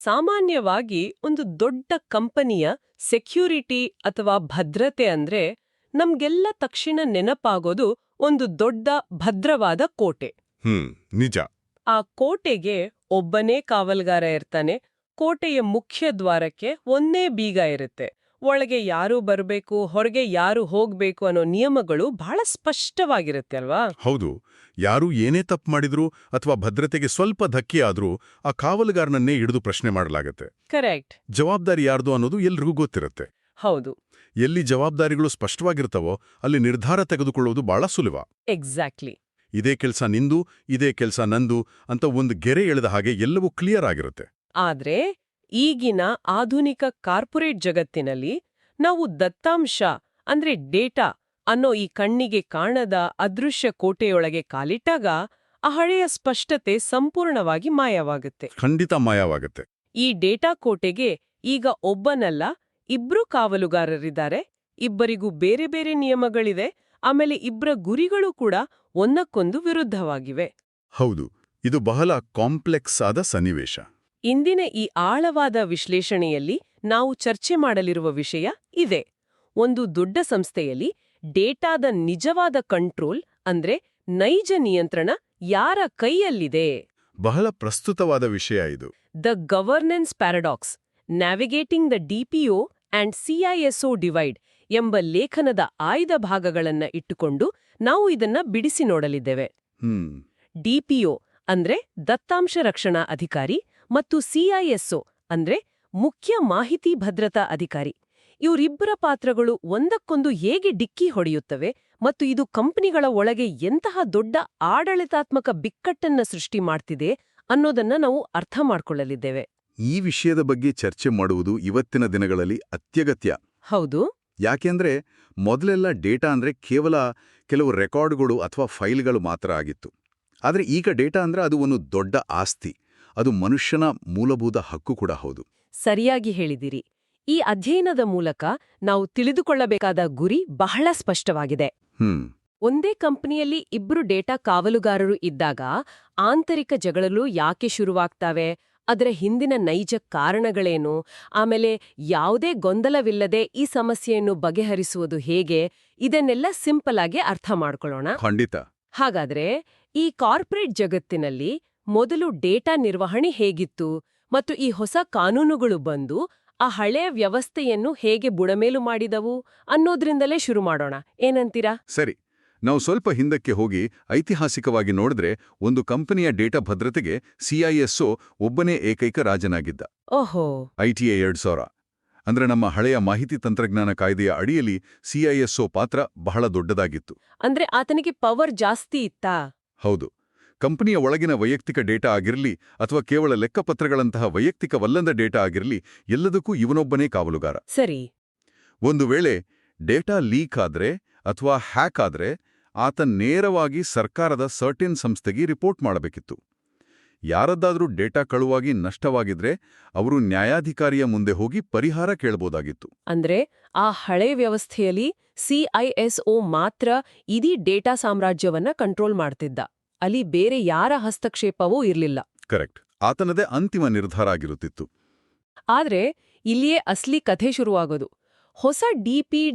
ಸಾಮಾನ್ಯವಾಗಿ ಒಂದು ದೊಡ್ಡ ಕಂಪನಿಯ ಸೆಕ್ಯೂರಿಟಿ ಅಥವಾ ಭದ್ರತೆ ಅಂದ್ರೆ ನಮ್ಗೆಲ್ಲ ತಕ್ಷಣ ನೆನಪಾಗೋದು ಒಂದು ದೊಡ್ಡ ಭದ್ರವಾದ ಕೋಟೆ. ನಿಜ. ಆ ಕೋಟೆಗೆ ಒಬ್ಬನೇ ಕಾವಲ್ಗಾರ ಇರ್ತಾನೆ. ಕೋಟೆಯ ಮುಖ್ಯ ದ್ವಾರಕ್ಕೆ ಒಂದೇ ಬೀಗ ಇರುತ್ತೆ. ಒಳಗೆ ಯಾರು ಬರಬೇಕು, ಹೊರಗೆ ಯಾರು ಹೋಗ್ಬೇಕು ಅನ್ನೋ ನಿಯಮಗಳು ಬಹಳ ಸ್ಪಷ್ಟವಾಗಿರುತ್ತೆ ಅಲ್ವಾ? ಹೌದು. ಯಾರು ಏನೇ ತಪ್ಪು ಮಾಡಿದ್ರು ಅಥವಾ ಭದ್ರತೆಗೆ ಸ್ವಲ್ಪ ಧಕ್ಕೆ ಆದ್ರೂ ಆ ಕಾವಲುಗಾರನನ್ನೇ ಹಿಡಿದು ಪ್ರಶ್ನೆ ಮಾಡಲಾಗತ್ತೆ. ಕರೆಕ್ಟ್. ಜವಾಬ್ದಾರಿ ಯಾರ್ದು ಅನ್ನೋದು ಎಲ್ರಿಗೂ ಗೊತ್ತಿರುತ್ತೆ. ಹೌದು. ಎಲ್ಲಿ ಜವಾಬ್ದಾರಿಗಳು ಸ್ಪಷ್ಟವಾಗಿರ್ತವೋ ಅಲ್ಲಿ ನಿರ್ಧಾರ ತೆಗೆದುಕೊಳ್ಳುವುದು ಬಹಳ ಸುಲಭ. ಎಕ್ಸಾಕ್ಟ್ಲಿ. ಇದೇ ಕೆಲ್ಸ ನಿಂದು, ಇದೇ ಕೆಲ್ಸ ನಂದು ಅಂತ ಒಂದು ಗೆರೆ ಎಳೆದ ಹಾಗೆ ಎಲ್ಲವೂ ಕ್ಲಿಯರ್ ಆಗಿರುತ್ತೆ. ಆದ್ರೆ ಈಗಿನ ಆಧುನಿಕ ಕಾರ್ಪೊರೇಟ್ ಜಗತ್ತಿನಲ್ಲಿ ನಾವು ದತ್ತಾಂಶ ಅಂದ್ರೆ ಡೇಟಾ ಅನ್ನೋ ಈ ಕಣ್ಣಿಗೆ ಕಾಣದ ಅದೃಶ್ಯ ಕೋಟೆಯೊಳಗೆ ಕಾಲಿಟ್ಟಾಗ ಆ ಹಳೆಯ ಸ್ಪಷ್ಟತೆ ಸಂಪೂರ್ಣವಾಗಿ ಮಾಯವಾಗುತ್ತೆ. ಖಂಡಿತ ಮಾಯವಾಗುತ್ತೆ. ಈ ಡೇಟಾ ಕೋಟೆಗೆ ಈಗ ಒಬ್ಬನಲ್ಲ, ಇಬ್ರು ಕಾವಲುಗಾರರಿದ್ದಾರೆ. ಇಬ್ಬರಿಗೂ ಬೇರೆ ಬೇರೆ ನಿಯಮಗಳಿವೆ. ಆಮೇಲೆ ಇಬ್ಬರ ಗುರಿಗಳು ಕೂಡ ಒಂದಕ್ಕೊಂದು ವಿರುದ್ಧವಾಗಿವೆ. ಹೌದು, ಇದು ಬಹಳ ಕಾಂಪ್ಲೆಕ್ಸ್ ಆದ ಸನ್ನಿವೇಶ. ಇಂದಿನ ಈ ಆಳವಾದ ವಿಶ್ಲೇಷಣೆಯಲ್ಲಿ ನಾವು ಚರ್ಚೆ ಮಾಡಲಿರುವ ವಿಷಯ ಇದೆ. ಒಂದು ದೊಡ್ಡ ಸಂಸ್ಥೆಯಲ್ಲಿ ಡೇಟಾದ ನಿಜವಾದ ಕಂಟ್ರೋಲ್ ಅಂದ್ರೆ ನೈಜ ನಿಯಂತ್ರಣ ಯಾರ ಕೈಯಲ್ಲಿದೆ? ಬಹಳ ಪ್ರಸ್ತುತವಾದ ವಿಷಯ ಇದು. The governance paradox, navigating the DPO and CISO divide ಎಂಬ ಲೇಖನದ ಆಯ್ದ ಭಾಗಗಳನ್ನ ಇಟ್ಟುಕೊಂಡು ನಾವು ಇದನ್ನ ಬಿಡಿಸಿ ನೋಡಲಿದ್ದೇವೆ. ಡಿಪಿಒ ಅಂದ್ರೆ ದತ್ತಾಂಶ ರಕ್ಷಣಾ ಅಧಿಕಾರಿ ಮತ್ತು ಸಿಐಎಸ್ಒ ಅಂದ್ರೆ ಮುಖ್ಯ ಮಾಹಿತಿ ಭದ್ರತಾ ಅಧಿಕಾರಿ. ಇವರಿಬ್ಬರ ಪಾತ್ರಗಳು ಒಂದಕ್ಕೊಂದು ಹೇಗೆ ಡಿಕ್ಕಿ ಹೊಡೆಯುತ್ತವೆ ಮತ್ತು ಇದು ಕಂಪನಿಗಳ ಒಳಗೆ ಎಂತಹ ದೊಡ್ಡ ಆಡಳಿತಾತ್ಮಕ ಬಿಕ್ಕಟ್ಟನ್ನ ಸೃಷ್ಟಿ ಮಾಡ್ತಿದೆ ಅನ್ನೋದನ್ನ ನಾವು ಅರ್ಥ ಮಾಡ್ಕೊಳ್ಳಲಿದ್ದೇವೆ. ಈ ವಿಷಯದ ಬಗ್ಗೆ ಚರ್ಚೆ ಮಾಡುವುದು ಇವತ್ತಿನ ದಿನಗಳಲ್ಲಿ ಅತ್ಯಗತ್ಯ. ಹೌದು. ಯಾಕೆಂದ್ರೆ ಮೊದಲೆಲ್ಲ ಡೇಟಾ ಅಂದ್ರೆ ಕೇವಲ ಕೆಲವು ರೆಕಾರ್ಡ್ಗಳು ಅಥವಾ ಫೈಲ್ಗಳು ಮಾತ್ರ ಆಗಿತ್ತು. ಆದರೆ ಈಗ ಡೇಟಾ ಅಂದ್ರೆ ಅದು ಒಂದು ದೊಡ್ಡ ಆಸ್ತಿ. ಅದು ಮನುಷ್ಯನ ಮೂಲಭೂತ ಹಕ್ಕು ಕೂಡ ಹೌದು. ಸರಿಯಾಗಿ ಹೇಳಿದಿರಿ. ಈ ಅಧ್ಯಯನದ ಮೂಲಕ ನಾವು ತಿಳಿದುಕೊಳ್ಳಬೇಕಾದ ಗುರಿ ಬಹಳ ಸ್ಪಷ್ಟವಾಗಿದೆ. ಒಂದೇ ಕಂಪನಿಯಲ್ಲಿ ಇಬ್ರು ಡೇಟಾ ಕಾವಲುಗಾರರು ಇದ್ದಾಗ ಆಂತರಿಕ ಜಗಳಲು ಯಾಕೆ ಶುರುವಾಗ್ತವೆ, ಅದರ ಹಿಂದಿನ ನೈಜ ಕಾರಣಗಳೇನು, ಆಮೇಲೆ ಯಾವುದೇ ಗೊಂದಲವಿಲ್ಲದೆ ಈ ಸಮಸ್ಯೆಯನ್ನು ಬಗೆಹರಿಸುವುದು ಹೇಗೆ, ಇದನ್ನೆಲ್ಲ ಸಿಂಪಲ್ ಆಗಿ ಅರ್ಥ ಮಾಡ್ಕೊಳ್ಳೋಣ. ಖಂಡಿತ. ಹಾಗಾದ್ರೆ ಈ ಕಾರ್ಪೊರೇಟ್ ಜಗತ್ತಿನಲ್ಲಿ ಮೊದಲು ಡೇಟಾ ನಿರ್ವಹಣೆ ಹೇಗಿತ್ತು ಮತ್ತು ಈ ಹೊಸ ಕಾನೂನುಗಳು ಬಂದು ಆ ಹಳೆಯ ವ್ಯವಸ್ಥೆಯನ್ನು ಹೇಗೆ ಬುಡಮೇಲು ಮಾಡಿದವು ಅನ್ನೋದ್ರಿಂದಲೇ ಶುರು ಮಾಡೋಣ. ಏನಂತೀರಾ? ಸರಿ, ನಾವು ಸ್ವಲ್ಪ ಹಿಂದಕ್ಕೆ ಹೋಗಿ ಐತಿಹಾಸಿಕವಾಗಿ ನೋಡಿದ್ರೆ ಒಂದು ಕಂಪನಿಯ ಡೇಟಾ ಭದ್ರತೆಗೆ ಸಿಐಎಸ್ಒ ಒಬ್ಬನೇ ಏಕೈಕ ರಾಜನಾಗಿದ್ದ. ಓಹೋ. ITA 2000 ಅಂದ್ರೆ ನಮ್ಮ ಹಳೆಯ ಮಾಹಿತಿ ತಂತ್ರಜ್ಞಾನ ಕಾಯ್ದೆಯ ಅಡಿಯಲ್ಲಿ ಸಿಐಎಸ್ಒ ಪಾತ್ರ ಬಹಳ ದೊಡ್ಡದಾಗಿತ್ತು. ಅಂದ್ರೆ ಆತನಿಗೆ ಪವರ್ ಜಾಸ್ತಿ ಇತ್ತಾ? ಹೌದು. ಕಂಪನಿಯ ಒಳಗಿನ ವೈಯಕ್ತಿಕ ಡೇಟಾ ಆಗಿರಲಿ ಅಥವಾ ಕೇವಲ ಲೆಕ್ಕಪತ್ರಗಳಂತಹ ವೈಯಕ್ತಿಕವಲ್ಲದ ಡೇಟಾ ಆಗಿರಲಿ, ಎಲ್ಲದಕ್ಕೂ ಇವನೊಬ್ಬನೇ ಕಾವಲುಗಾರ. ಸರಿ. ಒಂದು ವೇಳೆ ಡೇಟಾ ಲೀಕ್ ಆದ್ರೆ ಅಥವಾ ಹ್ಯಾಕ್ ಆದ್ರೆ ಆತ ನೇರವಾಗಿ ಸರ್ಕಾರದ ಸರ್ಟೇನ್ ಸಂಸ್ಥೆಗೆ ರಿಪೋರ್ಟ್ ಮಾಡಬೇಕಿತ್ತು. ಯಾರದ್ದಾದ್ರೂ ಡೇಟಾ ಕಳುವಾಗಿ ನಷ್ಟವಾಗಿದ್ರೆ ಅವರು ನ್ಯಾಯಾಧಿಕಾರಿಯ ಮುಂದೆ ಹೋಗಿ ಪರಿಹಾರ ಕೇಳಬಹುದಾಗಿತ್ತು. ಅಂದ್ರೆ ಆ ಹಳೆ ವ್ಯವಸ್ಥೆಯಲ್ಲಿ ಸಿಐಎಸ್ಒ ಮಾತ್ರ ಇಡೀ ಡೇಟಾ ಸಾಮ್ರಾಜ್ಯವನ್ನ ಕಂಟ್ರೋಲ್ ಮಾಡ್ತಿದ್ದ. ಅಲ್ಲಿ ಬೇರೆ ಯಾರ ಹಸ್ತಕ್ಷೇಪವೂ ಇರ್ಲಿಲ್ಲ. ಕರೆಕ್ಟ್. ಆತನದೇ ಅಂತಿಮ ನಿರ್ಧಾರ ಆಗಿರುತ್ತಿತ್ತು. ಆದ್ರೆ ಇಲ್ಲಿಯೇ ಅಸ್ಲಿ ಕಥೆ ಶುರುವಾಗೋದು. ಹೊಸ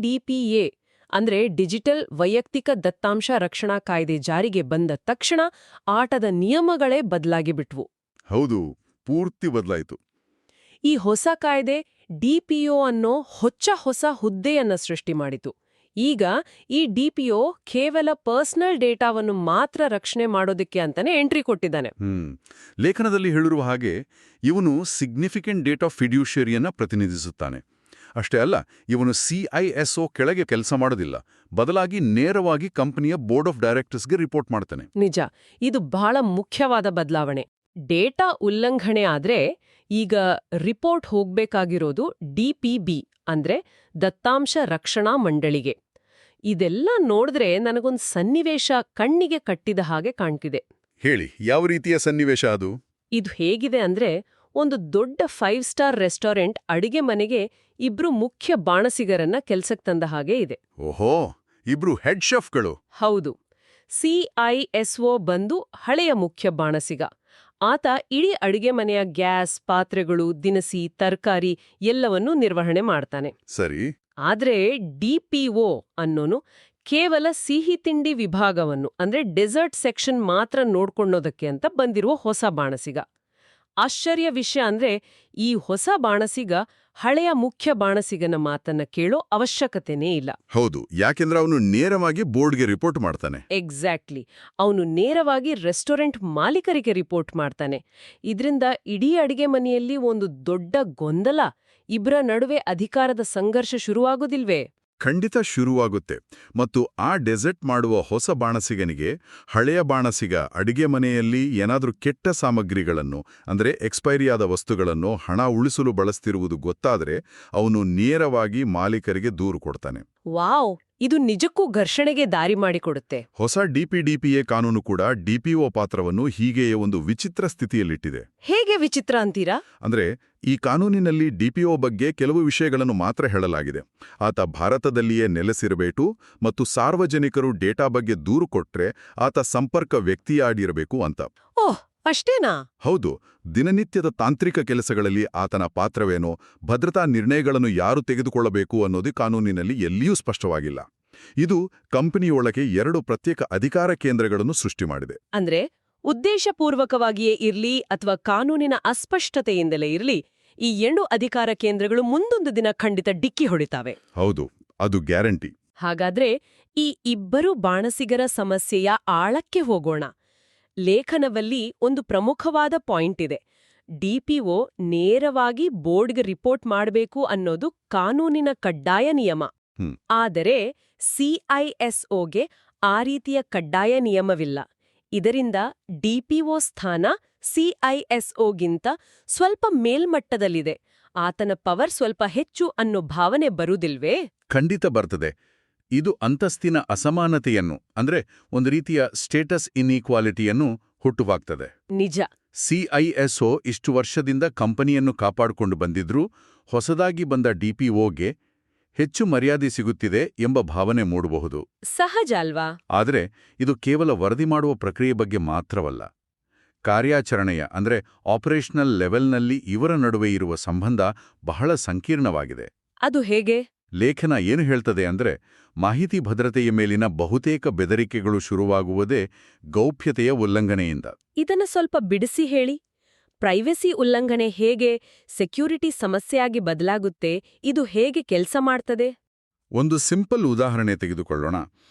ಡಿಪಿಎ ಅಂದ್ರೆ ಡಿಜಿಟಲ್ ವೈಯಕ್ತಿಕ ದತ್ತಾಂಶ ರಕ್ಷಣಾ ಕಾಯ್ದೆ ಜಾರಿಗೆ ಬಂದ ತಕ್ಷಣ ಆಟದ ನಿಯಮಗಳೇ ಬದಲಾಗಿ ಬಿಟ್ವು. ಹೌದು, ಪೂರ್ತಿ ಬದಲಾಯಿತು. ಈ ಹೊಸ ಕಾಯ್ದೆ ಡಿಪಿಒ ಅನ್ನೋ ಹೊಸ ಹುದ್ದೆಯನ್ನ ಸೃಷ್ಟಿ ಮಾಡಿತು. ಈಗ ಈ ಡಿಪಿಒ ಕೇವಲ ಪರ್ಸನಲ್ ಡೇಟಾವನ್ನು ಮಾತ್ರ ರಕ್ಷಣೆ ಮಾಡೋದಕ್ಕೆ ಅಂತಾನೆ ಎಂಟ್ರಿ ಕೊಟ್ಟಿದ್ದಾನೆ. ಲೇಖನದಲ್ಲಿ ಹೇಳಿರುವ ಹಾಗೆ ಇವನು ಸಿಗ್ನಿಫಿಕೆಂಟ್ ಡೇಟಾ ಫಿಡ್ಯೂಷಿಯರಿಯನ್ನ ಪ್ರತಿನಿಧಿಸುತ್ತಾನೆ. ಅಷ್ಟೇ ಅಲ್ಲ, ಇವನು ಸಿಐಎಸ್ಒ ಕೆಳಗೆ ಕೆಲಸ ಮಾಡೋದಿಲ್ಲ, ಬದಲಾಗಿ ನೇರವಾಗಿ ಕಂಪನಿಯ ಬೋರ್ಡ್ ಆಫ್ ಡೈರೆಕ್ಟರ್ಸ್ಗೆ ರಿಪೋರ್ಟ್ ಮಾಡ್ತಾನೆ. ನಿಜ, ಇದು ಬಹಳ ಮುಖ್ಯವಾದ ಬದಲಾವಣೆ. ಡೇಟಾ ಉಲ್ಲಂಘನೆ ಆದ್ರೆ ಈಗ ರಿಪೋರ್ಟ್ ಹೋಗ್ಬೇಕಾಗಿರೋದು DPB ಅಂದ್ರೆ ದತ್ತಾಂಶ ರಕ್ಷಣಾ ಮಂಡಳಿಗೆ. ಇದೆಲ್ಲ ನೋಡಿದ್ರೆ ನನಗೊಂದು ಸನ್ನಿವೇಶ ಕಣ್ಣಿಗೆ ಕಟ್ಟಿದ ಹಾಗೆ ಕಾಣ್ತಿದೆ. ಹೇಳಿ, ಯಾವ ರೀತಿಯ ಸನ್ನಿವೇಶ ಅದು? ಇದು ಹೇಗಿದೆ ಅಂದ್ರೆ, ಒಂದು ದೊಡ್ಡ 5 ಸ್ಟಾರ್ ರೆಸ್ಟೋರೆಂಟ್ ಅಡಿಗೆ ಮನೆಗೆ ಇಬ್ರು ಮುಖ್ಯ ಬಾಣಸಿಗರನ್ನ ಕೆಲ್ಸಕ್ಕೆ ತಂದ ಹಾಗೆ ಇದೆ. ಓಹೋ, ಇಬ್ರು ಹೆಡ್ ಶೆಫ್ಗಳು. ಹೌದು. ಸಿಐಎಸ್ಒ ಬಂದು ಹಳೆಯ ಮುಖ್ಯ ಬಾಣಸಿಗ. ಆತ ಇಡೀ ಅಡುಗೆ ಮನೆಯ ಗ್ಯಾಸ್, ಪಾತ್ರೆಗಳು, ದಿನಸಿ, ತರಕಾರಿ ಎಲ್ಲವನ್ನೂ ನಿರ್ವಹಣೆ ಮಾಡ್ತಾನೆ. ಸರಿ. ಆದ್ರೆ ಡಿಪಿಒ ಅನ್ನೋನು ಕೇವಲ ಸಿಹಿ ತಿಂಡಿ ವಿಭಾಗವನ್ನು ಅಂದ್ರೆ ಡೆಸರ್ಟ್ ಸೆಕ್ಷನ್ ಮಾತ್ರ ನೋಡ್ಕೊಳ್ಳೋದಕ್ಕೆ ಅಂತ ಬಂದಿರುವ ಹೊಸ ಬಾಣಸಿಗ. ಆಶ್ಚರ್ಯ ವಿಷಯ ಅಂದ್ರೆ ಈ ಹೊಸ ಬಾಣಸಿಗ ಹಳೆಯ ಮುಖ್ಯ ಬಾಣಸಿಗನ ಮಾತನ್ನ ಕೇಳೋ ಅವಶ್ಯಕತೆನೇ ಇಲ್ಲ. ಹೌದು, ಯಾಕೆಂದ್ರೆ ಅವನು ನೇರವಾಗಿ ಬೋರ್ಡ್ಗೆ ರಿಪೋರ್ಟ್ ಮಾಡ್ತಾನೆ. ಎಕ್ಸಾಕ್ಟ್ಲಿ. ಅವನು ನೇರವಾಗಿ ರೆಸ್ಟೋರೆಂಟ್ ಮಾಲೀಕರಿಗೆ ರಿಪೋರ್ಟ್ ಮಾಡ್ತಾನೆ. ಇದರಿಂದ ಇಡೀ ಅಡಿಗೆ ಮನೆಯಲ್ಲಿ ಒಂದು ದೊಡ್ಡ ಗೊಂದಲ, ಇಬ್ರ ನಡುವೆ ಅಧಿಕಾರದ ಸಂಘರ್ಷ ಶುರುವಾಗೋದಿಲ್ವೇ? ಖಂಡಿತ ಶುರುವಾಗುತ್ತೆ. ಮತ್ತು ಆ ಡೆಸರ್ಟ್ ಮಾಡುವ ಹೊಸ ಬಾಣಸಿಗನಿಗೆ ಹಳೆಯ ಬಾಣಸಿಗ ಅಡಿಗೆ ಮನೆಯಲ್ಲಿ ಏನಾದ್ರೂ ಕೆಟ್ಟ ಸಾಮಗ್ರಿಗಳನ್ನು ಅಂದ್ರೆ ಎಕ್ಸ್ಪೈರಿಯಾದ ವಸ್ತುಗಳನ್ನು ಹಣ ಉಳಿಸಲು ಬಳಸ್ತಿರುವುದು ಗೊತ್ತಾದ್ರೆ ಅವನು ನೇರವಾಗಿ ಮಾಲೀಕರಿಗೆ ದೂರು ಕೊಡ್ತಾನೆ. ವಾವ್, ಇದು ನಿಜಕ್ಕೂ ಘರ್ಷಣೆಗೆ ದಾರಿ ಮಾಡಿಕೊಡುತ್ತೆ. ಹೊಸ ಡಿಪಿಡಿಪಿಎ ಕಾನೂನು ಕೂಡ ಡಿಪಿಒ ಪಾತ್ರವನ್ನು ಹೀಗೆಯೇ ಒಂದು ವಿಚಿತ್ರ ಸ್ಥಿತಿಯಲ್ಲಿಟ್ಟಿದೆ. ಹೇಗೆ ವಿಚಿತ್ರ ಅಂತೀರಾ? ಅಂದ್ರೆ ಈ ಕಾನೂನಿನಲ್ಲಿ ಡಿಪಿಒ ಬಗ್ಗೆ ಕೆಲವು ವಿಷಯಗಳನ್ನು ಮಾತ್ರ ಹೇಳಲಾಗಿದೆ. ಆತ ಭಾರತದಲ್ಲಿಯೇ ನೆಲೆಸಿರಬೇಕು ಮತ್ತು ಸಾರ್ವಜನಿಕರು ಡೇಟಾ ಬಗ್ಗೆ ದೂರು ಕೊಟ್ರೆ ಆತ ಸಂಪರ್ಕ ವ್ಯಕ್ತಿಯಾಡಿರಬೇಕು ಅಂತ. ಓಹ್, ಅಷ್ಟೇನಾ? ಹೌದು. ದಿನನಿತ್ಯದ ತಾಂತ್ರಿಕ ಕೆಲಸಗಳಲ್ಲಿ ಆತನ ಪಾತ್ರವೇನೋ, ಭದ್ರತಾ ನಿರ್ಣಯಗಳನ್ನು ಯಾರು ತೆಗೆದುಕೊಳ್ಳಬೇಕು ಅನ್ನೋದು ಕಾನೂನಿನಲ್ಲಿ ಎಲ್ಲಿಯೂ ಸ್ಪಷ್ಟವಾಗಿಲ್ಲ. ಇದು ಕಂಪನಿಯೊಳಗೆ 2 ಪ್ರತ್ಯೇಕ ಅಧಿಕಾರ ಕೇಂದ್ರಗಳನ್ನು ಸೃಷ್ಟಿ ಮಾಡಿದೆ. ಅಂದ್ರೆ ಉದ್ದೇಶಪೂರ್ವಕವಾಗಿಯೇ ಇರ್ಲಿ ಅಥವಾ ಕಾನೂನಿನ ಅಸ್ಪಷ್ಟತೆಯಿಂದಲೇ ಇರ್ಲಿ, ಈ 2 ಅಧಿಕಾರ ಕೇಂದ್ರಗಳು ಮುಂದೊಂದು ದಿನ ಖಂಡಿತ ಡಿಕ್ಕಿ ಹೊಡಿತಾವೆ. ಹೌದು, ಅದು ಗ್ಯಾರಂಟಿ. ಹಾಗಾದ್ರೆ ಈ ಇಬ್ಬರು ಬಾಣಸಿಗರ ಸಮಸ್ಯೆಯ ಆಳಕ್ಕೆ ಹೋಗೋಣ. ಲೇಖನದಲ್ಲಿ ಒಂದು ಪ್ರಮುಖವಾದ ಪಾಯಿಂಟ್ ಇದೆ. ಡಿಪಿಒ ನೇರವಾಗಿ ಬೋರ್ಡ್ಗೆ ರಿಪೋರ್ಟ್ ಮಾಡಬೇಕು ಅನ್ನೋದು ಕಾನೂನಿನ ಕಡ್ಡಾಯ ನಿಯಮ. ಆದರೆ ಸಿಐಎಸ್ಒಗೆ ಆ ರೀತಿಯ ಕಡ್ಡಾಯ ನಿಯಮವಿಲ್ಲ. ಇದರಿಂದ ಡಿಪಿಒ ಸ್ಥಾನ ಸಿಐಎಸ್ಒಗಿಂತ ಸ್ವಲ್ಪ ಮೇಲ್ಮಟ್ಟದಲ್ಲಿದೆ. ಆತನ ಪವರ್ ಸ್ವಲ್ಪ ಹೆಚ್ಚು ಅನ್ನೋ ಭಾವನೆ ಬರುವುದಿಲ್ವೇ? ಖಂಡಿತ ಬರ್ತದೆ. ಇದು ಅಂತಸ್ತಿನ ಅಸಮಾನತೆಯನ್ನು ಅಂದ್ರೆ ಒಂದು ರೀತಿಯ ಸ್ಟೇಟಸ್ ಇನ್ಈಕ್ವಾಲಿಟಿಯನ್ನು ಹುಟ್ಟುಹಾಕ್ತದೆ. ನಿಜ. ಸಿಐಎಸ್ಒ ಇಷ್ಟು ವರ್ಷದಿಂದ ಕಂಪನಿಯನ್ನು ಕಾಪಾಡಿಕೊಂಡು ಬಂದಿದ್ರೂ ಹೊಸದಾಗಿ ಬಂದ ಡಿಪಿಒಗೆ ಹೆಚ್ಚು ಮರ್ಯಾದೆ ಸಿಗುತ್ತಿದೆ ಎಂಬ ಭಾವನೆ ಮೂಡಬಹುದು. ಸಹಜ ಅಲ್ವಾ? ಆದರೆ ಇದು ಕೇವಲ ವರದಿ ಮಾಡುವ ಪ್ರಕ್ರಿಯೆ ಬಗ್ಗೆ ಮಾತ್ರವಲ್ಲ. ಕಾರ್ಯಾಚರಣೆಯ ಅಂದ್ರೆ ಆಪರೇಷನಲ್ ಲೆವೆಲ್ನಲ್ಲಿ ಇವರ ನಡುವೆ ಇರುವ ಸಂಬಂಧ ಬಹಳ ಸಂಕೀರ್ಣವಾಗಿದೆ. ಅದು ಹೇಗೆ? ಲೇಖನ ಏನು ಹೇಳ್ತದೆ ಅಂದ್ರೆ, ಮಾಹಿತಿ ಭದ್ರತೆಯ ಮೇಲಿನ ಬಹುತೇಕ ಬೆದರಿಕೆಗಳು ಶುರುವಾಗುವುದೇ ಗೌಪ್ಯತೆಯ ಉಲ್ಲಂಘನೆಯಿಂದ. ಇದನ್ನ ಸ್ವಲ್ಪ ಬಿಡಿಸಿ ಹೇಳಿ. ಪ್ರೈವಸಿ ಉಲ್ಲಂಘನೆ ಹೇಗೆ ಸೆಕ್ಯೂರಿಟಿ ಸಮಸ್ಯೆಯಾಗಿ ಬದಲಾಗುತ್ತೆ? ಇದು ಹೇಗೆ ಕೆಲಸ ಮಾಡ್ತದೆ? ಒಂದು ಸಿಂಪಲ್ ಉದಾಹರಣೆ ತೆಗೆದುಕೊಳ್ಳೋಣ.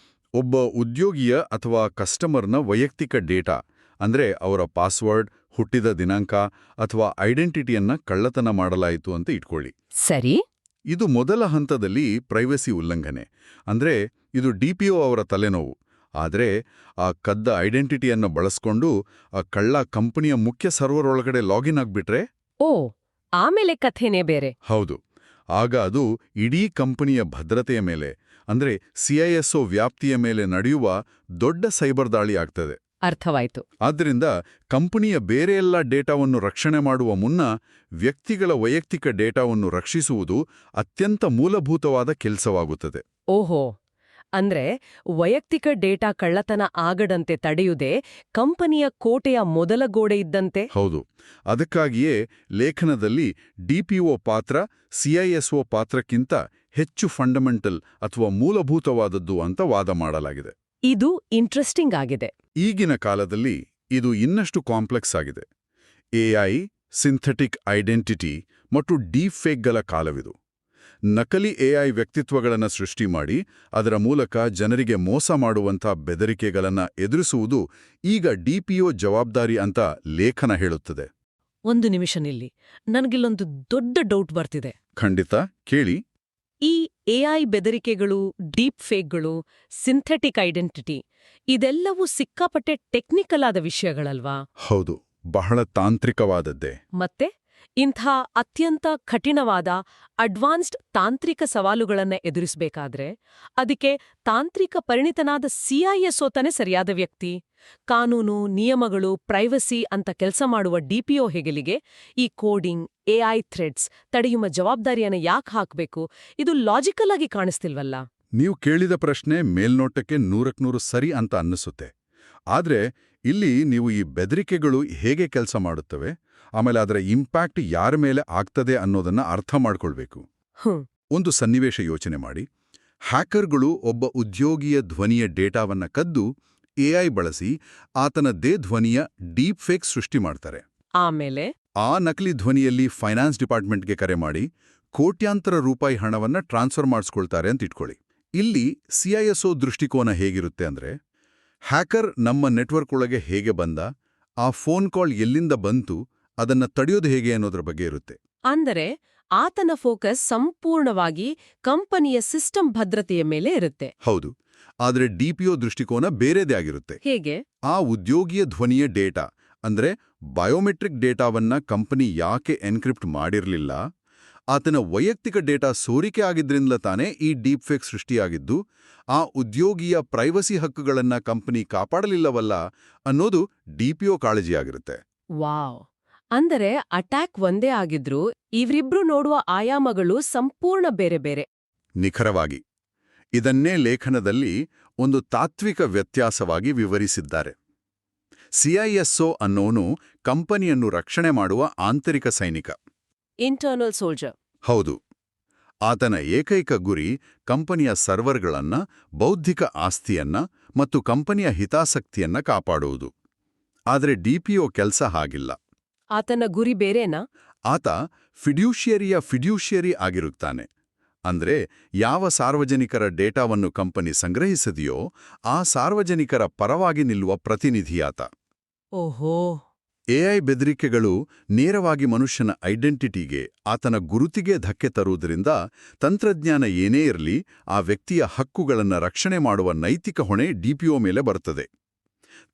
ಒಬ್ಬ ಉದ್ಯೋಗಿಯ ಅಥವಾ ಕಸ್ಟಮರ್ನ ವೈಯಕ್ತಿಕ ಡೇಟಾ ಅಂದ್ರೆ ಅವರ ಪಾಸ್ವರ್ಡ್, ಹುಟ್ಟಿದ ದಿನಾಂಕ ಅಥವಾ ಐಡೆಂಟಿಟಿಯನ್ನ ಕಳ್ಳತನ ಮಾಡಲಾಯಿತು ಅಂತ ಇಟ್ಕೊಳ್ಳಿ. ಸರಿ. ಇದು ಮೊದಲ ಹಂತದಲ್ಲಿ ಪ್ರೈವಸಿ ಉಲ್ಲಂಘನೆ. ಅಂದ್ರೆ ಇದು ಡಿಪಿಒ ಅವರ ತಲೆನೋವು. ಆದರೆ ಆ ಕದ್ದ ಐಡೆಂಟಿಟಿಯನ್ನು ಬಳಸ್ಕೊಂಡು ಆ ಕಳ್ಳ ಕಂಪನಿಯ ಮುಖ್ಯ ಸರ್ವರ್ ಒಳಗಡೆ ಲಾಗಿನ್ ಆಗ್ಬಿಟ್ರೆ? ಓ, ಆಮೇಲೆ ಕಥೆನೇ ಬೇರೆ. ಹೌದು. ಆಗ ಅದು ಇಡೀ ಕಂಪನಿಯ ಭದ್ರತೆಯ ಮೇಲೆ ಅಂದ್ರೆ ಸಿಐಎಸ್ಒ ವ್ಯಾಪ್ತಿಯ ಮೇಲೆ ನಡೆಯುವ ದೊಡ್ಡ ಸೈಬರ್ ದಾಳಿ ಆಗ್ತದೆ. ಅರ್ಥವಾಯ್ತು. ಆದ್ದರಿಂದ ಕಂಪನಿಯ ಬೇರೆ ಎಲ್ಲ ಡೇಟಾವನ್ನು ರಕ್ಷಣೆ ಮಾಡುವ ಮುನ್ನ ವ್ಯಕ್ತಿಗಳ ವೈಯಕ್ತಿಕ ಡೇಟಾವನ್ನು ರಕ್ಷಿಸುವುದು ಅತ್ಯಂತ ಮೂಲಭೂತವಾದ ಕೆಲಸವಾಗುತ್ತದೆ. ಓಹೋ, ಅಂದ್ರೆ ವೈಯಕ್ತಿಕ ಡೇಟಾ ಕಳ್ಳತನ ಆಗದಂತೆ ತಡೆಯುವುದೇ ಕಂಪನಿಯ ಕೋಟೆಯ ಮೊದಲ ಗೋಡೆ ಇದ್ದಂತೆ. ಹೌದು. ಅದಕ್ಕಾಗಿಯೇ ಲೇಖನದಲ್ಲಿ ಡಿಪಿಒ ಪಾತ್ರ ಸಿಐಎಸ್ಒ ಪಾತ್ರಕ್ಕಿಂತ ಹೆಚ್ಚು ಫಂಡಮೆಂಟಲ್ ಅಥವಾ ಮೂಲಭೂತವಾದದ್ದು ಅಂತ ವಾದ ಮಾಡಲಾಗಿದೆ. ಇದು ಇಂಟ್ರೆಸ್ಟಿಂಗ್ ಆಗಿದೆ. ಈಗಿನ ಕಾಲದಲ್ಲಿ ಇದು ಇನ್ನಷ್ಟು ಕಾಂಪ್ಲೆಕ್ಸ್ ಆಗಿದೆ. ಎಐ, ಸಿಂಥೆಟಿಕ್ ಐಡೆಂಟಿಟಿ ಮತ್ತು ಡೀಪ್ಫೇಕ್ಗಳ ಕಾಲವಿದು. ನಕಲಿ ಎಐ ವ್ಯಕ್ತಿತ್ವಗಳನ್ನು ಸೃಷ್ಟಿ ಮಾಡಿ ಅದರ ಮೂಲಕ ಜನರಿಗೆ ಮೋಸ ಮಾಡುವಂಥ ಬೆದರಿಕೆಗಳನ್ನು ಎದುರಿಸುವುದು ಈಗ ಡಿಪಿಒ ಜವಾಬ್ದಾರಿ ಅಂತ ಲೇಖನ ಹೇಳುತ್ತದೆ. ಒಂದು ನಿಮಿಷ ನಿಲ್ಲಿ, ನನಗಿಲ್ಲೊಂದು ದೊಡ್ಡ ಡೌಟ್ ಬರ್ತಿದೆ. ಖಂಡಿತ ಕೇಳಿ. ಈ ಎಐ ಬೆದರಿಕೆಗಳು, ಡೀಪ್ ಫೇಕ್ಗಳು, ಸಿಂಥೆಟಿಕ್ ಐಡೆಂಟಿಟಿ ಇದೆಲ್ಲವೂ ಸಿಕ್ಕಾಪಟ್ಟೆ ಟೆಕ್ನಿಕಲ್ ಆದ ವಿಷಯಗಳಲ್ವಾ? ಹೌದು, ಬಹಳ ತಾಂತ್ರಿಕವಾದದ್ದೇ. ಮತ್ತೆ ಇಂಥ ಅತ್ಯಂತ ಕಠಿಣವಾದ ಅಡ್ವಾನ್ಸ್ಡ್ ತಾಂತ್ರಿಕ ಸವಾಲುಗಳನ್ನ ಎದುರಿಸಬೇಕಾದ್ರೆ ಅದಕ್ಕೆ ತಾಂತ್ರಿಕ ಪರಿಣಿತನಾದ ಸಿಐಎಸ್ಒ ತಾನೇ ಸರಿಯಾದ ವ್ಯಕ್ತಿ. ಕಾನೂನು, ನಿಯಮಗಳು, ಪ್ರೈವಸಿ ಅಂತ ಕೆಲಸ ಮಾಡುವ ಡಿಪಿಒ ಹೆಗಲಿಗೆ ಈ ಕೋಡಿಂಗ್, ಎಐ ಥ್ರೆಡ್ಸ್ ತಡೆಯುವ ಜವಾಬ್ದಾರಿಯನ್ನು ಯಾಕೆ ಹಾಕಬೇಕು? ಇದು ಲಾಜಿಕಲ್ ಆಗಿ ಕಾಣಿಸ್ತಿಲ್ವಲ್ಲ? ನೀವು ಕೇಳಿದ ಪ್ರಶ್ನೆ ಮೇಲ್ನೋಟಕ್ಕೆ 100% ಸರಿ ಅಂತ ಅನ್ನಿಸುತ್ತೆ. ಆದ್ರೆ ಇಲ್ಲಿ ನೀವು ಈ ಬೆದರಿಕೆಗಳು ಹೇಗೆ ಕೆಲಸ ಮಾಡುತ್ತವೆ, ಆಮೇಲೆ ಅದರ ಇಂಪ್ಯಾಕ್ಟ್ ಯಾರ ಮೇಲೆ ಆಗ್ತದೆ ಅನ್ನೋದನ್ನ ಅರ್ಥ ಮಾಡ್ಕೊಳ್ಬೇಕು. ಒಂದು ಸನ್ನಿವೇಶ ಯೋಚನೆ ಮಾಡಿ. ಹ್ಯಾಕರ್ಗಳು ಒಬ್ಬ ಉದ್ಯೋಗಿಯ ಧ್ವನಿಯ ಡೇಟಾವನ್ನ ಕದ್ದು ಎಐ ಬಳಸಿ ಆತನದ್ದೇ ಧ್ವನಿಯ ಡೀಪ್ ಫೇಕ್ ಸೃಷ್ಟಿ ಮಾಡ್ತಾರೆ. ಆಮೇಲೆ ಆ ನಕಲಿ ಧ್ವನಿಯಲ್ಲಿ ಫೈನಾನ್ಸ್ ಡಿಪಾರ್ಟ್ಮೆಂಟ್ಗೆ ಕರೆ ಮಾಡಿ ಕೋಟ್ಯಾಂತರ ರೂಪಾಯಿ ಹಣವನ್ನ ಟ್ರಾನ್ಸ್ಫರ್ ಮಾಡಿಸ್ಕೊಳ್ತಾರೆ ಅಂತ ಇಟ್ಕೊಳ್ಳಿ. ಇಲ್ಲಿ CISO ದೃಷ್ಟಿಕೋನ ಹೇಗಿರುತ್ತೆ ಅಂದ್ರೆ, ಹ್ಯಾಕರ್ ನಮ್ಮ ನೆಟ್ವರ್ಕ್ ಒಳಗೆ ಹೇಗೆ ಬಂದ, ಆ ಫೋನ್ ಕಾಲ್ ಎಲ್ಲಿಂದ ಬಂತು, ಅದನ್ನ ತಡೆಯೋದು ಹೇಗೆ ಅನ್ನೋದ್ರ ಬಗ್ಗೆ ಇರುತ್ತೆ. ಅಂದರೆ ಆತನ ಫೋಕಸ್ ಸಂಪೂರ್ಣವಾಗಿ ಕಂಪನಿಯ ಸಿಸ್ಟಮ್ ಭದ್ರತೆಯ ಮೇಲೆ ಇರುತ್ತೆ. ಹೌದು. ಆದ್ರೆ DPO ದೃಷ್ಟಿಕೋನ ಬೇರೆದೇ ಆಗಿರುತ್ತೆ. ಹೇಗೆ? ಆ ಉದ್ಯೋಗಿಯ ಧ್ವನಿಯ ಡೇಟಾ ಅಂದ್ರೆ ಬಯೋಮೆಟ್ರಿಕ್ ಡೇಟಾವನ್ನ ಕಂಪನಿ ಯಾಕೆ ಎನ್ಕ್ರಿಪ್ಟ್ ಮಾಡಿರಲಿಲ್ಲ, ಆತನ ವೈಯಕ್ತಿಕ ಡೇಟಾ ಸೋರಿಕೆ ಆಗಿದ್ರಿಂದಲ ತಾನೇ ಈ ಡೀಪ್ ಫೇಕ್ ಸೃಷ್ಟಿಯಾಗಿದ್ದು, ಆ ಉದ್ಯೋಗಿಯ ಪ್ರೈವಸಿ ಹಕ್ಕುಗಳನ್ನ ಕಂಪನಿ ಕಾಪಾಡಲಿಲ್ಲವಲ್ಲ ಅನ್ನೋದು DPO ಕಾಳಜಿಯಾಗಿರುತ್ತೆ. ವಾವ್! ಅಂದರೆ ಅಟ್ಯಾಕ್ ಒಂದೇ ಆಗಿದ್ರೂ ಇವರಿಬ್ರು ನೋಡುವ ಆಯಾಮಗಳು ಸಂಪೂರ್ಣ ಬೇರೆ ಬೇರೆ. ನಿಖರವಾಗಿ. ಇದನ್ನೇ ಲೇಖನದಲ್ಲಿ ಒಂದು ತಾತ್ವಿಕ ವ್ಯತ್ಯಾಸವಾಗಿ ವಿವರಿಸಿದ್ದಾರೆ. CISO ಅನ್ನೋನು ಕಂಪನಿಯನ್ನು ರಕ್ಷಣೆ ಮಾಡುವ ಆಂತರಿಕ ಸೈನಿಕ. Internal soldier. ಹೌದು. ಆತನ ಏಕೈಕ ಗುರಿ ಕಂಪನಿಯ ಸರ್ವರ್ಗಳನ್ನ, ಬೌದ್ಧಿಕ ಆಸ್ತಿಯನ್ನ ಮತ್ತು ಕಂಪನಿಯ ಹಿತಾಸಕ್ತಿಯನ್ನ ಕಾಪಾಡುವುದು. ಆದರೆ DPO ಕೆಲಸ ಹಾಗಿಲ್ಲ. ಆತನ ಗುರಿ ಬೇರೆನಾ? ಆತ ಫಿಡ್ಯೂಷಿಯರಿ ಆಗಿರುತ್ತಾನೆ. ಅಂದ್ರೆ ಯಾವ ಸಾರ್ವಜನಿಕರ ಡೇಟಾವನ್ನು ಕಂಪನಿ ಸಂಗ್ರಹಿಸಿದೆಯೋ ಆ ಸಾರ್ವಜನಿಕರ ಪರವಾಗಿ ನಿಲ್ಲುವ ಪ್ರತಿನಿಧಿಯಾತ. ಓಹೋ! AI ಬೆದರಿಕೆಗಳು ನೇರವಾಗಿ ಮನುಷ್ಯನ ಐಡೆಂಟಿಟಿಗೆ, ಆತನ ಗುರುತಿಗೆ ಧಕ್ಕೆ ತರುವುದರಿಂದ ತಂತ್ರಜ್ಞಾನ ಏನೇ ಇರಲಿ ಆ ವ್ಯಕ್ತಿಯ ಹಕ್ಕುಗಳನ್ನು ರಕ್ಷಣೆ ಮಾಡುವ ನೈತಿಕ ಹೊಣೆ DPO ಮೇಲೆ ಬರುತ್ತದೆ.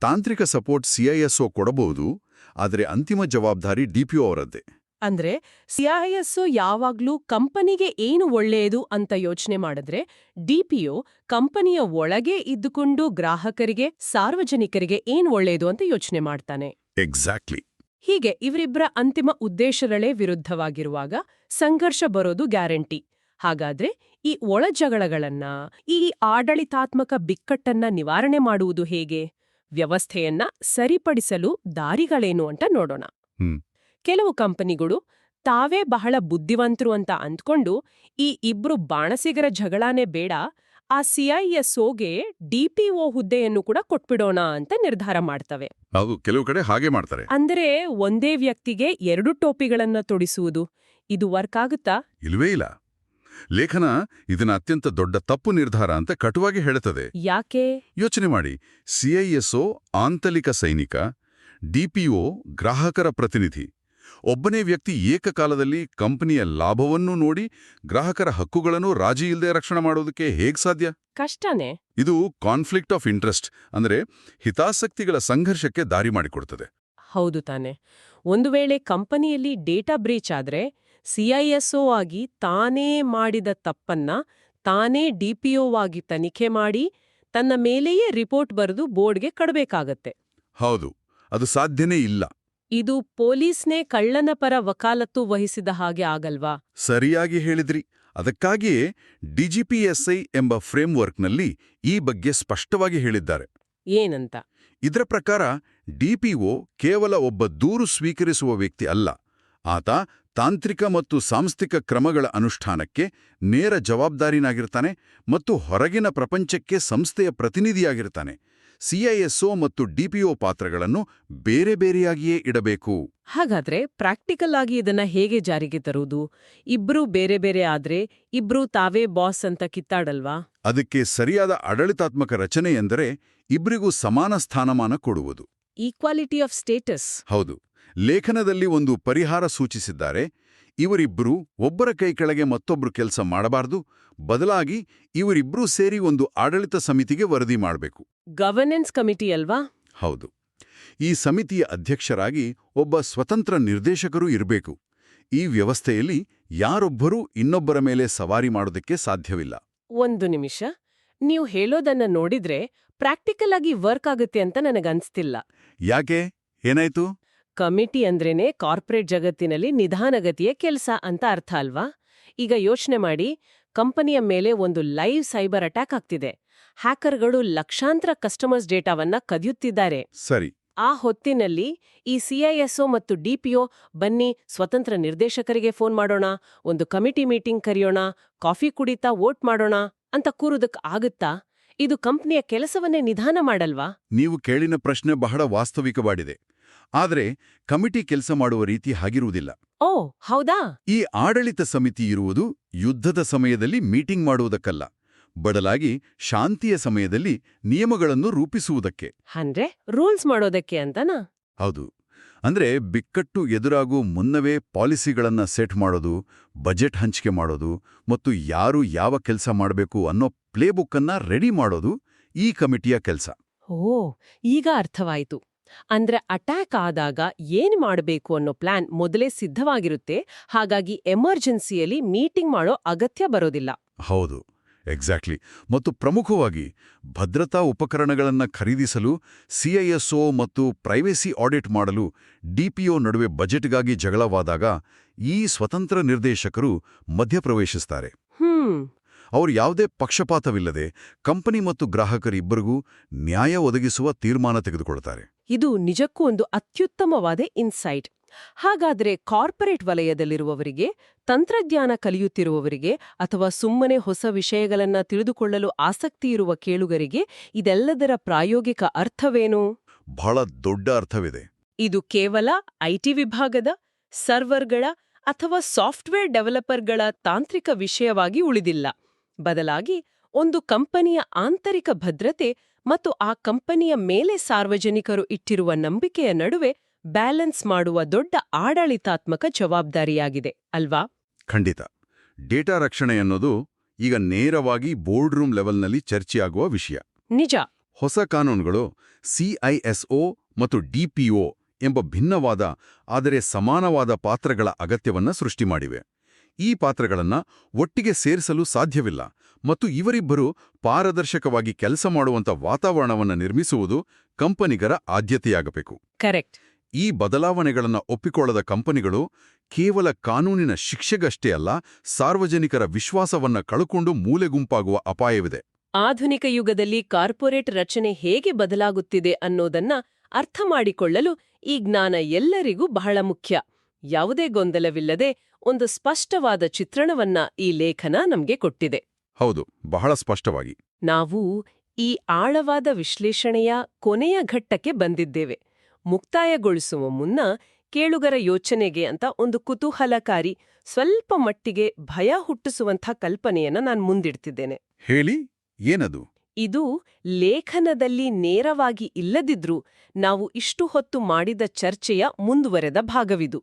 ತಾಂತ್ರಿಕ ಸಪೋರ್ಟ್ CISO ಕೊಡಬಹುದು, ಆದರೆ ಅಂತಿಮ ಜವಾಬ್ದಾರಿ DPO ಅವರದ್ದೇ. ಅಂದ್ರೆ CISO ಯಾವಾಗ್ಲೂ ಕಂಪನಿಗೆ ಏನು ಒಳ್ಳೆಯದು ಅಂತ ಯೋಚನೆ ಮಾಡಿದ್ರೆ, DPO ಕಂಪನಿಯ ಒಳಗೆ ಇದ್ದುಕೊಂಡು ಗ್ರಾಹಕರಿಗೆ, ಸಾರ್ವಜನಿಕರಿಗೆ ಏನ್ ಒಳ್ಳೆಯದು ಅಂತ ಯೋಚನೆ ಮಾಡ್ತಾನೆ. ಎಕ್ಸಾಕ್ಟ್ಲಿ. ಹೀಗೆ ಇವರಿಬ್ಬರ ಅಂತಿಮ ಉದ್ದೇಶಗಳೇ ವಿರುದ್ಧವಾಗಿರುವಾಗ ಸಂಘರ್ಷ ಬರೋದು ಗ್ಯಾರಂಟಿ. ಹಾಗಾದ್ರೆ ಈ ಒಳಜಗಳಗಳನ್ನ, ಈ ಆಡಳಿತಾತ್ಮಕ ಬಿಕ್ಕಟ್ಟನ್ನ ನಿವಾರಣೆ ಮಾಡುವುದು ಹೇಗೆ? ವ್ಯವಸ್ಥೆಯನ್ನ ಸರಿಪಡಿಸಲು ದಾರಿಗಳೇನು ಅಂತ ನೋಡೋಣ. ಕೆಲವು ಕಂಪನಿಗಳು ತಾವೇ ಬಹಳ ಬುದ್ಧಿವಂತರು ಅಂತ ಅಂದ್ಕೊಂಡು ಈ ಇಬ್ರು ಬಾಣಸಿಗರ ಜಗಳಾನೇ ಬೇಡ, ಆ CISOಗೆ DPO ಹುದ್ದೆಯನ್ನು ಕೂಡ ಕೊಟ್ಬಿಡೋಣ ಅಂತ ನಿರ್ಧಾರ ಮಾಡ್ತವೆ. ಹೌದು, ಕೆಲವು ಕಡೆ ಹಾಗೆ ಮಾಡ್ತಾರೆ. ಅಂದ್ರೆ ಒಂದೇ ವ್ಯಕ್ತಿಗೆ 2 ಟೋಪಿಗಳನ್ನ ತೊಡಿಸುವುದು, ಇದು ವರ್ಕ್ ಆಗುತ್ತಾ? ಇಲ್ವೇ ಇಲ್ಲ. ಲೇಖನ ಇದನ್ನ ಅತ್ಯಂತ ದೊಡ್ಡ ತಪ್ಪು ನಿರ್ಧಾರ ಅಂತ ಕಟುವಾಗಿ ಹೇಳುತ್ತದೆ. ಯಾಕೆ? ಯೋಚನೆ ಮಾಡಿ. CISO ಆಂತರಿಕ ಸೈನಿಕ, DPO ಗ್ರಾಹಕರ ಪ್ರತಿನಿಧಿ. ಒಬ್ಬನೇ ವ್ಯಕ್ತಿ ಏಕಕಾಲದಲ್ಲಿ ಕಂಪನಿಯ ಲಾಭವನ್ನೂ ನೋಡಿ ಗ್ರಾಹಕರ ಹಕ್ಕುಗಳನ್ನು ರಾಜಿ ಇಲ್ಲದೆ ರಕ್ಷಣೆ ಮಾಡೋದಕ್ಕೆ ಹೇಗ್ ಸಾಧ್ಯ? ಕಷ್ಟನೇ. ಇದು ಕಾನ್ಫ್ಲಿಕ್ಟ್ ಆಫ್ ಇಂಟ್ರೆಸ್ಟ್, ಅಂದ್ರೆ ಹಿತಾಸಕ್ತಿಗಳ ಸಂಘರ್ಷಕ್ಕೆ ದಾರಿ ಮಾಡಿಕೊಡ್ತದೆ. ಹೌದು ತಾನೆ. ಒಂದು ವೇಳೆ ಕಂಪನಿಯಲ್ಲಿ ಡೇಟಾ ಬ್ರೀಚ್ ಆದ್ರೆ CISO ಆಗಿ ತಾನೇ ಮಾಡಿದ ತಪ್ಪನ್ನ ತಾನೇ DPO ಆಗಿ ತನಿಖೆ ಮಾಡಿ ತನ್ನ ಮೇಲೆಯೇ ರಿಪೋರ್ಟ್ ಬರೆದು ಬೋರ್ಡ್ಗೆ ಕಡಬೇಕಾಗತ್ತೆ. ಹೌದು, ಅದು ಸಾಧ್ಯನೇ ಇಲ್ಲ. ಇದು ಪೊಲೀಸ್ನೇ ಕಳ್ಳನ ಪರ ವಕಾಲತ್ತು ವಹಿಸಿದ ಹಾಗೆ ಆಗಲ್ವಾ? ಸರಿಯಾಗಿ ಹೇಳಿದ್ರಿ. ಅದಕ್ಕಾಗಿಯೇ DGPSI ಎಂಬ ಫ್ರೇಮ್ವರ್ಕ್ನಲ್ಲಿ ಈ ಬಗ್ಗೆ ಸ್ಪಷ್ಟವಾಗಿ ಹೇಳಿದ್ದಾರೆ. ಏನಂತ? ಇದರ ಪ್ರಕಾರ DPO ಕೇವಲ ಒಬ್ಬ ದೂರು ಸ್ವೀಕರಿಸುವ ವ್ಯಕ್ತಿ ಅಲ್ಲ. ಆತ ತಾಂತ್ರಿಕ ಮತ್ತು ಸಾಂಸ್ಥಿಕ ಕ್ರಮಗಳ ಅನುಷ್ಠಾನಕ್ಕೆ ನೇರ ಜವಾಬ್ದಾರಿನಾಗಿರ್ತಾನೆ ಮತ್ತು ಹೊರಗಿನ ಪ್ರಪಂಚಕ್ಕೆ ಸಂಸ್ಥೆಯ ಪ್ರತಿನಿಧಿಯಾಗಿರ್ತಾನೆ. CISO ಮತ್ತು DPO ಪಾತ್ರಗಳನ್ನು ಬೇರೆ ಬೇರೆಯಾಗಿಯೇ ಇಡಬೇಕು. ಹಾಗಾದ್ರೆ ಪ್ರಾಕ್ಟಿಕಲ್ ಆಗಿ ಇದನ್ನ ಹೇಗೆ ಜಾರಿಗೆ ತರುವುದು? ಇಬ್ರೂ ಬೇರೆ ಬೇರೆ ಆದ್ರೆ ಇಬ್ರೂ ತಾವೇ ಬಾಸ್ ಅಂತ ಕಿತ್ತಾಡಲ್ವಾ? ಅದಕ್ಕೆ ಸರಿಯಾದ ಆಡಳಿತಾತ್ಮಕ ರಚನೆ ಎಂದರೆ ಇಬ್ರಿಗೂ ಸಮಾನ ಸ್ಥಾನಮಾನ ಕೊಡುವುದು. Equality of status. ಹೌದು. ಲೇಖನದಲ್ಲಿ ಒಂದು ಪರಿಹಾರ ಸೂಚಿಸಿದ್ದಾರೆ. ಇವರಿಬ್ಬರೂ ಒಬ್ಬರ ಕೈ ಕೆಳಗೆ ಮತ್ತೊಬ್ರು ಕೆಲಸ ಮಾಡಬಾರ್ದು, ಬದಲಾಗಿ ಇವರಿಬ್ಬರೂ ಸೇರಿ ಒಂದು ಆಡಳಿತ ಸಮಿತಿಗೆ ವರದಿ ಮಾಡಬೇಕು. ಗವರ್ನೆನ್ಸ್ ಕಮಿಟಿ ಅಲ್ವಾ? ಹೌದು. ಈ ಸಮಿತಿಯ ಅಧ್ಯಕ್ಷರಾಗಿ ಒಬ್ಬ ಸ್ವತಂತ್ರ ನಿರ್ದೇಶಕರು ಇರಬೇಕು. ಈ ವ್ಯವಸ್ಥೆಯಲ್ಲಿ ಯಾರೊಬ್ಬರೂ ಇನ್ನೊಬ್ಬರ ಮೇಲೆ ಸವಾರಿ ಮಾಡೋದಕ್ಕೆ ಸಾಧ್ಯವಿಲ್ಲ. ಒಂದು ನಿಮಿಷ. ನೀವು ಹೇಳೋದನ್ನ ನೋಡಿದ್ರೆ ಪ್ರಾಕ್ಟಿಕಲ್ ಆಗಿ ವರ್ಕ್ ಆಗುತ್ತೆ ಅಂತ ನನಗನ್ಸ್ತಿಲ್ಲ. ಯಾಕೆ? ಏನಾಯ್ತು? ಕಮಿಟಿ ಅಂದ್ರೇನೆ ಕಾರ್ಪೊರೇಟ್ ಜಗತ್ತಿನಲ್ಲಿ ನಿಧಾನಗತಿಯ ಕೆಲಸ ಅಂತ ಅರ್ಥ ಅಲ್ವಾ? ಈಗ ಯೋಚನೆ ಮಾಡಿ, ಕಂಪನಿಯ ಮೇಲೆ ಒಂದು ಲೈವ್ ಸೈಬರ್ ಅಟ್ಯಾಕ್ ಆಗ್ತಿದೆ. ಹ್ಯಾಕರ್ಗಳು ಲಕ್ಷಾಂತರ ಕಸ್ಟಮರ್ಸ್ ಡೇಟಾವನ್ನ ಕದಿಯುತ್ತಿದ್ದಾರೆ. ಸರಿ. ಆ ಹೊತ್ತಿನಲ್ಲಿ ಈ CISO ಮತ್ತು DPO ಬನ್ನಿ ಸ್ವತಂತ್ರ ನಿರ್ದೇಶಕರಿಗೆ ಫೋನ್ ಮಾಡೋಣ, ಒಂದು ಕಮಿಟಿ ಮೀಟಿಂಗ್ ಕರೆಯೋಣ, ಕಾಫಿ ಕುಡಿತಾ ವೋಟ್ ಮಾಡೋಣ ಅಂತ ಕೂರುದಕ್ಕೆ ಆಗುತ್ತಾ? ಇದು ಕಂಪ್ನಿಯ ಕೆಲಸವನ್ನೇ ನಿಧಾನ ಮಾಡಲ್ವಾ? ನೀವು ಕೇಳಿನ ಪ್ರಶ್ನೆ ಬಹಳ ವಾಸ್ತವಿಕವಾಗಿದೆ. ಆದರೆ ಕಮಿಟಿ ಕೆಲಸ ಮಾಡುವ ರೀತಿ ಹಾಗಿರುವುದಿಲ್ಲ. ಓ ಹೌದಾ? ಈ ಆಡಳಿತ ಸಮಿತಿ ಇರುವುದು ಯುದ್ಧದ ಸಮಯದಲ್ಲಿ ಮೀಟಿಂಗ್ ಮಾಡುವುದಕ್ಕಲ್ಲ, ಬದಲಾಗಿ ಶಾಂತಿಯ ಸಮಯದಲ್ಲಿ ನಿಯಮಗಳನ್ನು ರೂಪಿಸುವುದಕ್ಕೆ. ಅಂದ್ರೆ ರೂಲ್ಸ್ ಮಾಡೋದಕ್ಕೆ ಅಂತನಾ? ಹೌದು. ಅಂದ್ರೆ ಬಿಕ್ಕಟ್ಟು ಎದುರಾಗೂ ಮುನ್ನವೇ ಪಾಲಿಸಿಗಳನ್ನ ಸೆಟ್ ಮಾಡೋದು, ಬಜೆಟ್ ಹಂಚಿಕೆ ಮಾಡೋದು ಮತ್ತು ಯಾರು ಯಾವ ಕೆಲಸ ಮಾಡಬೇಕು ಅನ್ನೋ ಪ್ಲೇಬುಕ್ ಅನ್ನ ರೆಡಿ ಮಾಡೋದು ಈ ಕಮಿಟಿಯ ಕೆಲಸ. ಓ ಈಗ ಅರ್ಥವಾಯಿತು. ಅಂದ್ರೆ ಅಟ್ಯಾಕ್ ಆದಾಗ ಏನ್ ಮಾಡಬೇಕು ಅನ್ನೋ ಪ್ಲಾನ್ ಮೊದಲೇ ಸಿದ್ಧವಾಗಿರುತ್ತೆ, ಹಾಗಾಗಿ ಎಮರ್ಜೆನ್ಸಿಯಲ್ಲಿ ಮೀಟಿಂಗ್ ಮಾಡೋ ಅಗತ್ಯ ಬರೋದಿಲ್ಲ. ಹೌದು, ಎಕ್ಸಾಕ್ಟ್ಲಿ. ಮತ್ತು ಪ್ರಮುಖವಾಗಿ ಭದ್ರತಾ ಉಪಕರಣಗಳನ್ನು ಖರೀದಿಸಲು CISO ಮತ್ತು ಪ್ರೈವೇಸಿ ಆಡಿಟ್ ಮಾಡಲು DPO ನಡುವೆ ಬಜೆಟ್ಗಾಗಿ ಜಗಳವಾದಾಗ ಈ ಸ್ವತಂತ್ರ ನಿರ್ದೇಶಕರು ಮಧ್ಯಪ್ರವೇಶಿಸ್ತಾರೆ. ಅವರು ಯಾವುದೇ ಪಕ್ಷಪಾತವಿಲ್ಲದೆ ಕಂಪನಿ ಮತ್ತು ಗ್ರಾಹಕರಿಬ್ಬರಿಗೂ ನ್ಯಾಯ ಒದಗಿಸುವ ತೀರ್ಮಾನ ತೆಗೆದುಕೊಳ್ತಾರೆ. ಇದು ನಿಜಕ್ಕೂ ಒಂದು ಅತ್ಯುತ್ತಮವಾದ ಇನ್ಸೈಟ್. ಹಾಗಾದ್ರೆ ಕಾರ್ಪೊರೇಟ್ ವಲಯದಲ್ಲಿರುವವರಿಗೆ, ತಂತ್ರಜ್ಞಾನ ಕಲಿಯುತ್ತಿರುವವರಿಗೆ ಅಥವಾ ಸುಮ್ಮನೆ ಹೊಸ ವಿಷಯಗಳನ್ನ ತಿಳಿದುಕೊಳ್ಳಲು ಆಸಕ್ತಿಯಿರುವ ಕೇಳುಗರಿಗೆ ಇದೆಲ್ಲದರ ಪ್ರಾಯೋಗಿಕ ಅರ್ಥವೇನು? ಬಹಳ ದೊಡ್ಡ ಅರ್ಥವಿದೆ. ಇದು ಕೇವಲ IT ವಿಭಾಗದ, ಸರ್ವರ್ಗಳ ಅಥವಾ ಸಾಫ್ಟ್ವೇರ್ ಡೆವಲಪರ್ಗಳ ತಾಂತ್ರಿಕ ವಿಷಯವಾಗಿ ಉಳಿದಿಲ್ಲ. ಬದಲಾಗಿ ಒಂದು ಕಂಪನಿಯ ಆಂತರಿಕ ಭದ್ರತೆ ಮತ್ತು ಆ ಕಂಪನಿಯ ಮೇಲೆ ಸಾರ್ವಜನಿಕರು ಇಟ್ಟಿರುವ ನಂಬಿಕೆಯ ನಡುವೆ ಬ್ಯಾಲೆನ್ಸ್ ಮಾಡುವ ದೊಡ್ಡ ಆಡಳಿತಾತ್ಮಕ ಜವಾಬ್ದಾರಿಯಾಗಿದೆ ಅಲ್ವಾ? ಖಂಡಿತ. ಡೇಟಾ ರಕ್ಷಣೆ ಅನ್ನೋದು ಈಗ ನೇರವಾಗಿ ಬೋರ್ಡ್ ರೂಮ್ ಲೆವೆಲ್ನಲ್ಲಿ ಚರ್ಚೆಯಾಗುವ ವಿಷಯ. ನಿಜ. ಹೊಸ ಕಾನೂನುಗಳು CISO ಮತ್ತು DPO ಎಂಬ ಭಿನ್ನವಾದ ಆದರೆ ಸಮಾನವಾದ ಪಾತ್ರಗಳ ಅಗತ್ಯವನ್ನ ಸೃಷ್ಟಿ ಮಾಡಿವೆ. ಈ ಪಾತ್ರಗಳನ್ನ ಒಟ್ಟಿಗೆ ಸೇರಿಸಲು ಸಾಧ್ಯವಿಲ್ಲ ಮತ್ತು ಇವರಿಬ್ಬರು ಪಾರದರ್ಶಕವಾಗಿ ಕೆಲಸ ಮಾಡುವಂತ ವಾತಾವರಣವನ್ನು ನಿರ್ಮಿಸುವುದು ಕಂಪನಿಗರ ಆದ್ಯತೆಯಾಗಬೇಕು. ಕರೆಕ್ಟ್. ಈ ಬದಲಾವಣೆಗಳನ್ನು ಒಪ್ಪಿಕೊಳ್ಳದ ಕಂಪನಿಗಳು ಕೇವಲ ಕಾನೂನಿನ ಶಿಕ್ಷೆಗಷ್ಟೇ ಅಲ್ಲ, ಸಾರ್ವಜನಿಕರ ವಿಶ್ವಾಸವನ್ನ ಕಳಕೊಂಡು ಮೂಲೆಗುಂಪಾಗುವ ಅಪಾಯವಿದೆ. ಆಧುನಿಕ ಯುಗದಲ್ಲಿ ಕಾರ್ಪೊರೇಟ್ ರಚನೆ ಹೇಗೆ ಬದಲಾಗುತ್ತಿದೆ ಅನ್ನೋದನ್ನ ಅರ್ಥ ಮಾಡಿಕೊಳ್ಳಲು ಈ ಜ್ಞಾನ ಎಲ್ಲರಿಗೂ ಬಹಳ ಮುಖ್ಯ. ಯಾವುದೇ ಗೊಂದಲವಿಲ್ಲದೆ ಒಂದು ಸ್ಪಷ್ಟವಾದ ಚಿತ್ರಣವನ್ನ ಈ ಲೇಖನ ನಮ್ಗೆ ಕೊಟ್ಟಿದೆ. ಹೌದು, ಬಹಳ ಸ್ಪಷ್ಟವಾಗಿ. ನಾವು ಈ ಆಳವಾದ ವಿಶ್ಲೇಷಣೆಯ ಕೊನೆಯ ಘಟ್ಟಕ್ಕೆ ಬಂದಿದ್ದೇವೆ. ಮುಕ್ತಾಯಗೊಳಿಸುವ ಮುನ್ನ ಕೇಳುಗರ ಯೋಚನೆಗೆ ಅಂತ ಒಂದು ಕುತೂಹಲಕಾರಿ, ಸ್ವಲ್ಪ ಮಟ್ಟಿಗೆ ಭಯ ಹುಟ್ಟಿಸುವಂಥ ಕಲ್ಪನೆಯನ್ನ ನಾನು ಮುಂದಿಡ್ತಿದ್ದೇನೆ. ಹೇಳಿ, ಏನದು? ಇದು ಲೇಖನದಲ್ಲಿ ನೇರವಾಗಿ ಇಲ್ಲದಿದ್ರೂ ನಾವು ಇಷ್ಟು ಹೊತ್ತು ಮಾಡಿದ ಚರ್ಚೆಯ ಮುಂದುವರೆದ ಭಾಗವಿದು.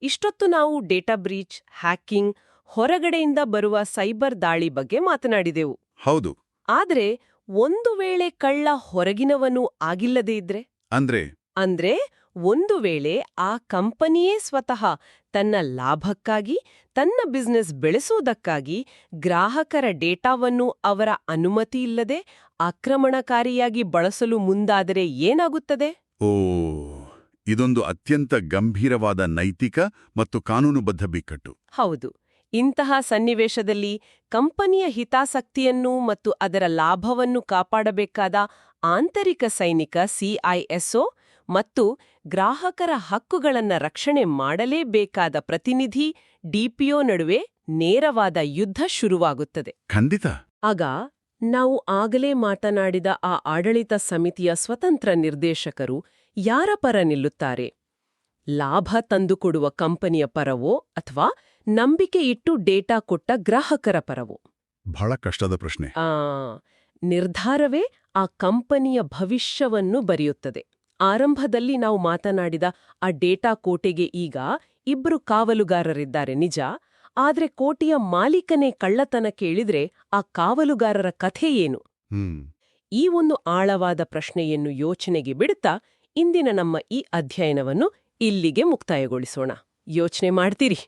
ಇಷ್ಟೊತ್ತು ನಾವು ಡೇಟಾ ಬ್ರೀಚ್, ಹ್ಯಾಕಿಂಗ್, ಹೊರಗಡೆಯಿಂದ ಬರುವ ಸೈಬರ್ ದಾಳಿ ಬಗ್ಗೆ ಮಾತನಾಡಿದೆವು. ಹೌದು. ಆದ್ರೆ ಒಂದು ವೇಳೆ ಕಳ್ಳ ಹೊರಗಿನವನೂ ಆಗಿಲ್ಲದೇ ಇದ್ರೆ? ಅಂದ್ರೆ ಒಂದು ವೇಳೆ ಆ ಕಂಪನಿಯೇ ಸ್ವತಃ ತನ್ನ ಲಾಭಕ್ಕಾಗಿ, ತನ್ನ ಬಿಸ್ನೆಸ್ ಬೆಳೆಸೋದಕ್ಕಾಗಿ ಗ್ರಾಹಕರ ಡೇಟಾವನ್ನು ಅವರ ಅನುಮತಿಯಿಲ್ಲದೆ ಆಕ್ರಮಣಕಾರಿಯಾಗಿ ಬಳಸಲು ಮುಂದಾದರೆ ಏನಾಗುತ್ತದೆ? ಇದೊಂದು ಅತ್ಯಂತ ಗಂಭೀರವಾದ ನೈತಿಕ ಮತ್ತು ಕಾನೂನುಬದ್ಧ ಬಿಕ್ಕಟ್ಟು. ಹೌದು. ಇಂತಹ ಸನ್ನಿವೇಶದಲ್ಲಿ ಕಂಪನಿಯ ಹಿತಾಸಕ್ತಿಯನ್ನು ಮತ್ತು ಅದರ ಲಾಭವನ್ನು ಕಾಪಾಡಬೇಕಾದ ಆಂತರಿಕ ಸೈನಿಕ CISO ಮತ್ತು ಗ್ರಾಹಕರ ಹಕ್ಕುಗಳನ್ನ ರಕ್ಷಣೆ ಮಾಡಲೇಬೇಕಾದ ಪ್ರತಿನಿಧಿ DPO ನಡುವೆ ನೇರವಾದ ಯುದ್ಧ ಶುರುವಾಗುತ್ತದೆ. ಖಂಡಿತ. ಆಗ ನಾವು ಆಗಲೇ ಮಾತನಾಡಿದ ಆ ಆಡಳಿತ ಸಮಿತಿಯ ಸ್ವತಂತ್ರ ನಿರ್ದೇಶಕರು ಯಾರ ಪರ ನಿಲ್ಲುತ್ತಾರೆ? ಲಾಭ ತಂದುಕೊಡುವ ಕಂಪನಿಯ ಪರವೋ ಅಥವಾ ನಂಬಿಕೆ ಇಟ್ಟು ಡೇಟಾ ಕೊಟ್ಟ ಗ್ರಾಹಕರ ಪರವೋ? ಬಹಳ ಕಷ್ಟದ ಪ್ರಶ್ನೆ. ನಿರ್ಧಾರವೇ ಆ ಕಂಪನಿಯ ಭವಿಷ್ಯವನ್ನು ಬರೆಯುತ್ತದೆ. ಆರಂಭದಲ್ಲಿ ನಾವು ಮಾತನಾಡಿದ ಆ ಡೇಟಾ ಕೋಟೆಗೆ ಈಗ ಇಬ್ರು ಕಾವಲುಗಾರರಿದ್ದಾರೆ, ನಿಜ. ಆದ್ರೆ ಕೋಟೆಯ ಮಾಲೀಕನೇ ಕಳ್ಳತನ ಕೇಳಿದ್ರೆ ಆ ಕಾವಲುಗಾರರ ಕಥೆ ಏನು? ಈ ಒಂದು ಆಳವಾದ ಪ್ರಶ್ನೆಯನ್ನು ಯೋಚನೆಗೆ ಬಿಡುತ್ತಾ ಇಂದಿನ ನಮ್ಮ ಈ ಅಧ್ಯಯನವನ್ನು ಇಲ್ಲಿಗೆ ಮುಕ್ತಾಯಗೊಳಿಸೋಣ. ಯೋಚನೆ ಮಾಡ್ತೀರಿ?